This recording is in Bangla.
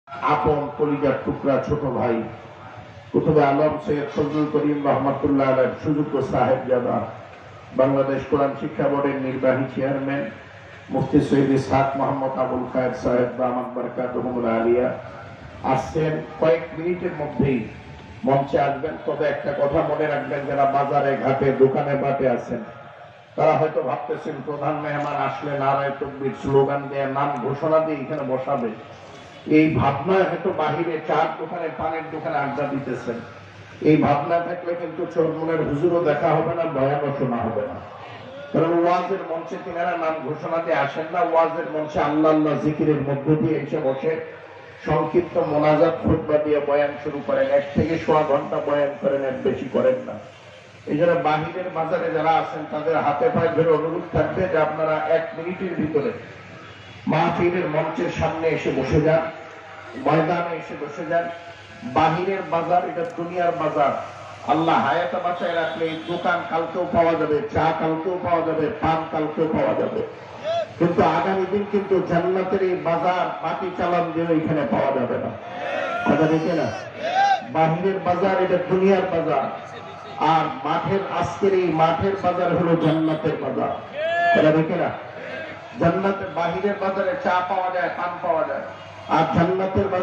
আপন কলিজার টুকরা ছোট ভাই কুতুবে আলম সৈয়দ ফজলুল করিম রহমাতুল্লাহ আলাইহির সুযোগ্য সাহেবজাদা, বাংলাদেশ কোরআন শিক্ষা বোর্ডের নির্বাহী চেয়ারম্যান মুফতি সৈয়দ ইসহাক মোহাম্মদ আবুল খায়ের সাহেব দামাত বারাকাতুহুল আলিয়া আসছেন। কয়েক মিনিটের মধ্যেই মঞ্চে আসবেন। তবে একটা কথা মনে রাখবেন, যারা বাজারে ঘাটে দোকানে বাটে আছেন তারা হয়তো ভাবতেছেন প্রধান মেহমান আসলে নারায়ে তাকবীর স্লোগান দিয়ে নাম ঘোষণা দিয়ে এখানে বসাবে। এই ভাবনায় হয়তো বাহিরে চার দোকানে পানের দোকানে আড্ডা দিতেছেন। এই ভাবনা থাকলে কিন্তু চরমনের হুজুরও দেখা হবে না, বয়ানও শোনা হবে না। কারণ ওয়াজের মঞ্চে তিনারা নাম ঘোষণা দিয়ে আসেন না, ওয়াজের মঞ্চে আল্লাহ আল্লাহ জিকিরের মধ্য দিয়ে এসে বসে সংক্ষিপ্ত মোনাজাত খুতবা দিয়ে বয়ান শুরু করেন। 1 থেকে 1.25 ঘন্টা বয়ান করেন, এর বেশি করেন না। এই জন্য বাহিরের বাজারে যারা আছেন তাদের হাতে পায়ে ধরে অনুরোধ থাকবে যে আপনারা 1 মিনিটের ভিতরে মাহফিলের মঞ্চের সামনে এসে বসে যান, ময়দানে এসে বসে যান। বাহিরের বাজার এটা দুনিয়ার বাজার। আল্লাহ হায়াতে বাঁচায় রাখলে এই দোকান কালকেও পাওয়া যাবে, চা কালকেও পাওয়া যাবে, পান কালকেও পাওয়া যাবে, কিন্তু আগামী দিন কিন্তু জান্নাতের এই বাজার মাটি চালান দিয়ে এখানে পাওয়া যাবে না। কথা দেখে না, বাহিরের বাজার এটা দুনিয়ার বাজার, আর মাঠের আজকের এই মাঠের বাজার হলো জান্নাতের বাজার। কথা দেখে না, জান্নাতের বাহিরের বাজারে চা পাওয়া যায়, পান পাওয়া যায়, আর জান্নাতের